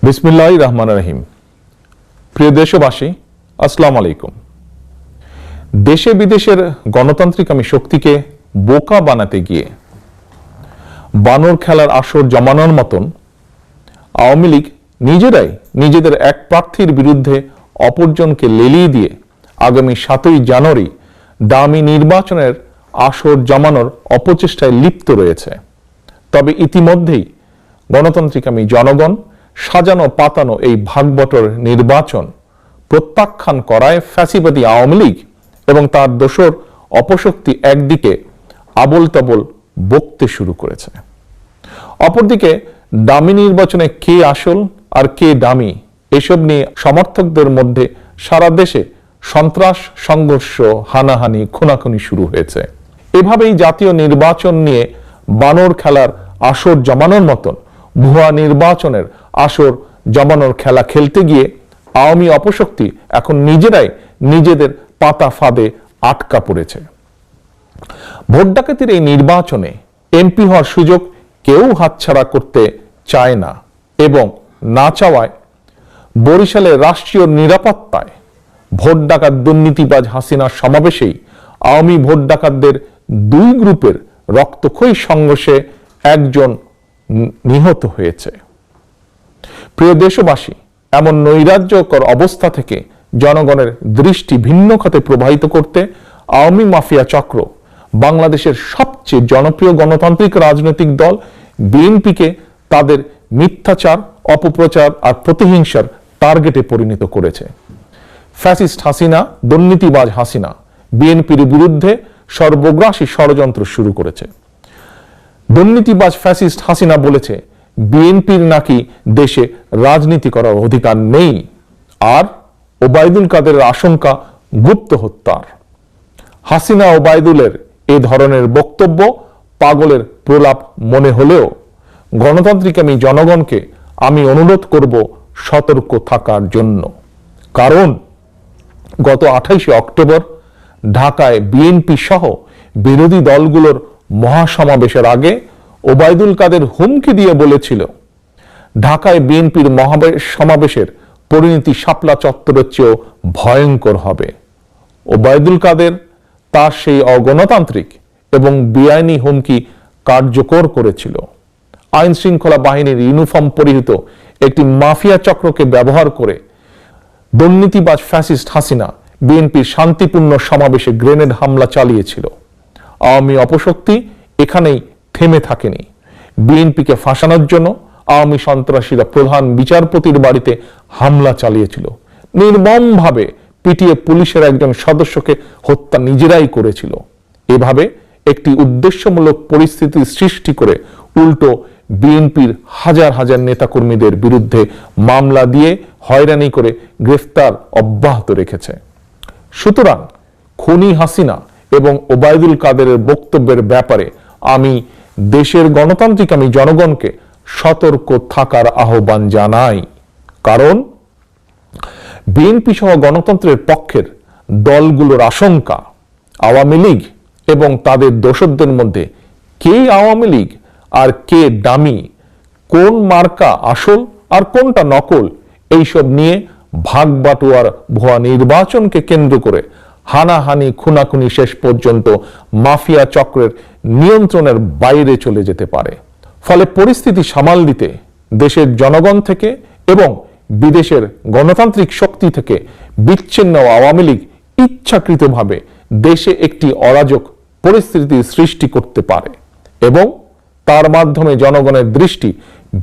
বিসমিল্লাহির রহমানির রহিম। প্রিয় দেশবাসী, আসসালামু আলাইকুম। দেশে বিদেশের গণতান্ত্রিকামী শক্তিকে বোকা বানাতে গিয়ে বানর খেলার আসর জমানোর মতন আওয়ামী লীগ নিজেরাই নিজেদের এক প্রার্থীর বিরুদ্ধে অপরজনকে লেলিয়ে দিয়ে আগামী 7ই জানুয়ারি দামি নির্বাচনের আসর জমানোর অপচেষ্টায় লিপ্ত রয়েছে। তবে ইতিমধ্যেই গণতান্ত্রিকামী জনগণ সাজানো পাতানো এই ভাগবটর নির্বাচন প্রত্যাখ্যান করায় ফ্যাসিবাদী আওয়ামী লীগ এবং তার দোসর অপশক্তি একদিকে আবল তাবল বকতে শুরু করেছে। অপরদিকে দামি নির্বাচনে কে আসল আর কে দামি এসব নিয়ে সমর্থকদের মধ্যে সারা দেশে সন্ত্রাস, সংঘর্ষ, হানাহানি, খুনাখুনি শুরু হয়েছে। এভাবেই জাতীয় নির্বাচন নিয়ে বানর খেলার আসর জমানোর মতন ভুয়া নির্বাচনের আসর জমানোর খেলা খেলতে গিয়ে আওয়ামী অপশক্তি এখন নিজেরাই নিজেদের পাতা ফাঁদে আটকা পড়েছে। ভোট ডাকাতির এই নির্বাচনে এমপি হওয়ার সুযোগ কেউ হাতছাড়া করতে চায় না এবং না চাওয়ায় বরিশালের রাষ্ট্রীয় নিরাপত্তায় ভোট ডাকাত দুর্নীতিবাজ হাসিনার সমাবেশেই আওয়ামী ভোট ডাকাতদের দুই গ্রুপের রক্তক্ষয়ী সংঘর্ষে একজন নিহত হয়েছে। প্রিয় দেশবাসী, এমন নৈরাজ্যকর অবস্থা থেকে জনগণের দৃষ্টি ভিন্ন খাতে প্রবাহিত করতে আওয়ামী মাফিয়া চক্র বাংলাদেশের সবচেয়ে জনপ্রিয় গণতান্ত্রিক রাজনৈতিক দল বিএনপিকে তাদের মিথ্যাচার, অপপ্রচার আর প্রতিহিংসার টার্গেটে পরিণত করেছে। ফ্যাসিস্ট হাসিনা, দুর্নীতিবাজ হাসিনা বিএনপির বিরুদ্ধে সর্বগ্রাসী ষড়যন্ত্র শুরু করেছে। দুর্নীতিবাজ ফ্যাসিস্ট হাসিনা বলেছে বিএনপির নাকি দেশে রাজনীতি করার অধিকার নেই, আর ওবায়দুল কাদেরের আশঙ্কা গুপ্ত হত্যার। হাসিনা ওবায়দুলের এ ধরনের বক্তব্য পাগলের প্রলাপ মনে হলেও গণতান্ত্রিকামী জনগণকে আমি অনুরোধ করব সতর্ক থাকার জন্য। কারণ গত 28শে অক্টোবর ঢাকায় বিএনপি সহ বিরোধী দলগুলোর মহাসমাবেশের আগে ওবায়দুল কাদের হুমকি দিয়ে বলেছিল ঢাকায় বিএনপির সমাবেশের পরিণতি শাপলা চত্বরের চেয়েও ভয়ঙ্কর হবে। ওবায়দুল কাদের তার সেই অগণতান্ত্রিক এবং বেআইনি হুমকি কার্যকর করেছিল। আইন শৃঙ্খলা বাহিনীর ইউনিফর্ম পরিহিত একটি মাফিয়া চক্রকে ব্যবহার করে দুর্নীতিবাজ ফ্যাসিস্ট হাসিনা বিএনপির শান্তিপূর্ণ সমাবেশে গ্রেনেড হামলা চালিয়েছিল। আওয়ামী অপশক্তি এখানেই থেমে থাকেনি। বিএনপিকে ফাঁসানোর জন্য আওয়ামী সন্ত্রাসীরা প্রধান বিচারপতির বাড়িতে হামলা চালিয়েছিল। নির্মমভাবে পিটিয়ে পুলিশের একজন সদস্যকে হত্যা নিজেরাই করেছিল। এভাবে একটি উদ্দেশ্যমূলক পরিস্থিতি সৃষ্টি করে উল্টো বিএনপির হাজার হাজার নেতাকর্মীদের বিরুদ্ধে মামলা দিয়ে হয়রানি করে গ্রেফতার অব্যাহত রেখেছে। সুতরাং খুনি হাসিনা এবং ওবায়দুল কাদেরের বক্তব্যের ব্যাপারে আমি দেশের গণতান্ত্রিকামী জনগণকে সতর্ক থাকার আহ্বান জানাই। কারণ বিএনপি সহ গণতন্ত্রের পক্ষের দলগুলোর আশঙ্কা আওয়ামী লীগ এবং তাদের দোসরদের মধ্যে কে আওয়ামী লীগ আর কে ডামি, কোন মার্কা আসল আর কোনটা নকল, এইসব নিয়ে ভাগবাটোয়ার ভুয়া নির্বাচনকে কেন্দ্র করে হানাহানি, খুনাখুনি শেষ পর্যন্ত মাফিয়া চক্রের নিয়ন্ত্রণের বাইরে চলে যেতে পারে। ফলে পরিস্থিতি সামাল দিতে দেশের জনগণ থেকে এবং বিদেশের গণতান্ত্রিক শক্তি থেকে বিচ্ছিন্ন আওয়ামী লীগ ইচ্ছাকৃতভাবে দেশে একটি অরাজক পরিস্থিতি সৃষ্টি করতে পারে এবং তার মাধ্যমে জনগণের দৃষ্টি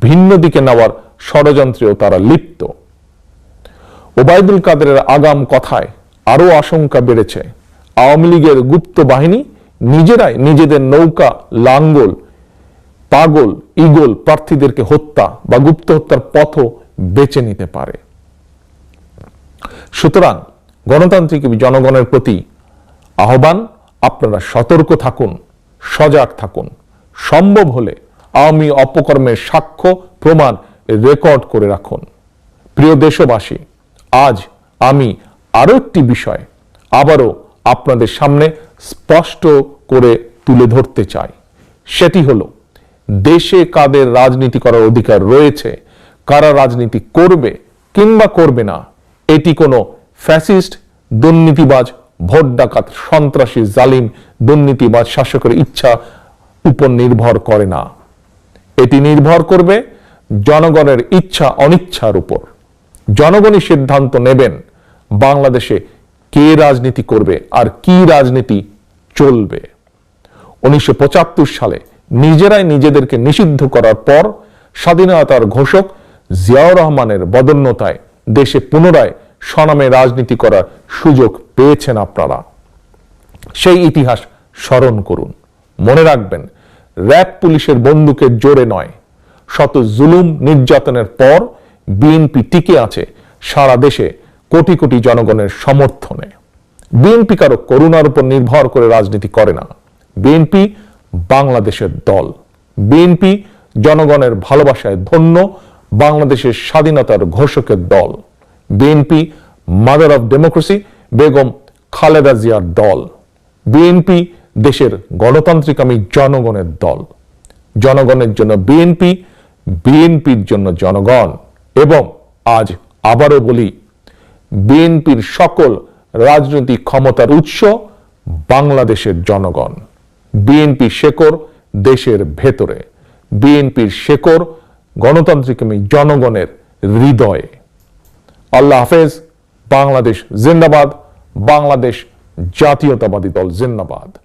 ভিন্ন দিকে নেওয়ার ষড়যন্ত্রেও তারা লিপ্ত। ওবায়দুল কাদেরের আগাম কথায় আরো আশঙ্কা বেড়েছে। আওয়ামী লীগের গুপ্ত বাহিনী নিজেরাই নিজেদের নৌকা, লাঙ্গল, পাগল, ঈগল প্রার্থীদেরকে হত্যা বা গুপ্ত হত্যার পথও বেছে নিতে পারে। সুতরাং গণতান্ত্রিক জনগণের প্রতি আহ্বান, আপনারা সতর্ক থাকুন, সজাগ থাকুন। সম্ভব হলে আওয়ামী অপকর্মের সাক্ষ্য প্রমাণ রেকর্ড করে রাখুন। প্রিয় দেশবাসী, আজ আমি আরো একটি বিষয় আবারও আপনাদের সামনে স্পষ্ট করে তুলে ধরতে চাই। সেটি হলো দেশে কাদের রাজনীতি করার অধিকার রয়েছে, কারা রাজনীতি করবে কিংবা করবে না এটি কোনো ফ্যাসিস্ট, দুর্নীতিবাজ, ভোট ডাকাত, সন্ত্রাসী, জালিম, দুর্নীতিবাজ শাসকের ইচ্ছা উপর নির্ভর করে না। এটি নির্ভর করবে জনগণের ইচ্ছা অনিচ্ছার উপর। জনগণই সিদ্ধান্ত নেবেন বাংলাদেশে কে রাজনীতি করবে আর কি রাজনীতি চলবে। 1975 সালে নিজেরাই নিজেদেরকে নিষিদ্ধ করার পর স্বাধীনতার ঘোষক জিয়াউর রহমানের বদন্যতায় দেশে পুনরায় স্বনামে রাজনীতি করার সুযোগ পেয়েছেন আপনারা। সেই ইতিহাস স্মরণ করুন। মনে রাখবেন, র্যাব পুলিশের বন্দুকের জোরে নয়, শত জুলুম নির্যাতনের পর বিএনপি টিকে আছে সারা দেশে কোটি কোটি জনগণের সমর্থনে। বিএনপি কারো করুণার উপর নির্ভর করে রাজনীতি করে না। বিএনপি বাংলাদেশের দল। বিএনপি জনগণের ভালোবাসায় ধন্য বাংলাদেশের স্বাধীনতার ঘোষকের দল। BNP mother of democracy Begum Khaleda জিয়ার দল। বিএনপি দেশের গণতান্ত্রিকামী জনগণের দল। জনগণের জন্য বিএনপি, বিএনপির জন্য জনগণ। এবং আজ আবারও বলি, বিএনপির সকল রাজনৈতিক ক্ষমতার উৎস বাংলাদেশের জনগণ। বিএনপির শেকড় দেশের ভেতরে। বিএনপির শেকড় গণতান্ত্রিকামী জনগণের হৃদয়ে। আল্লাহ হাফেজ। বাংলাদেশ জিন্দাবাদ। বাংলাদেশ জাতীয়তাবাদী দল জিন্দাবাদ।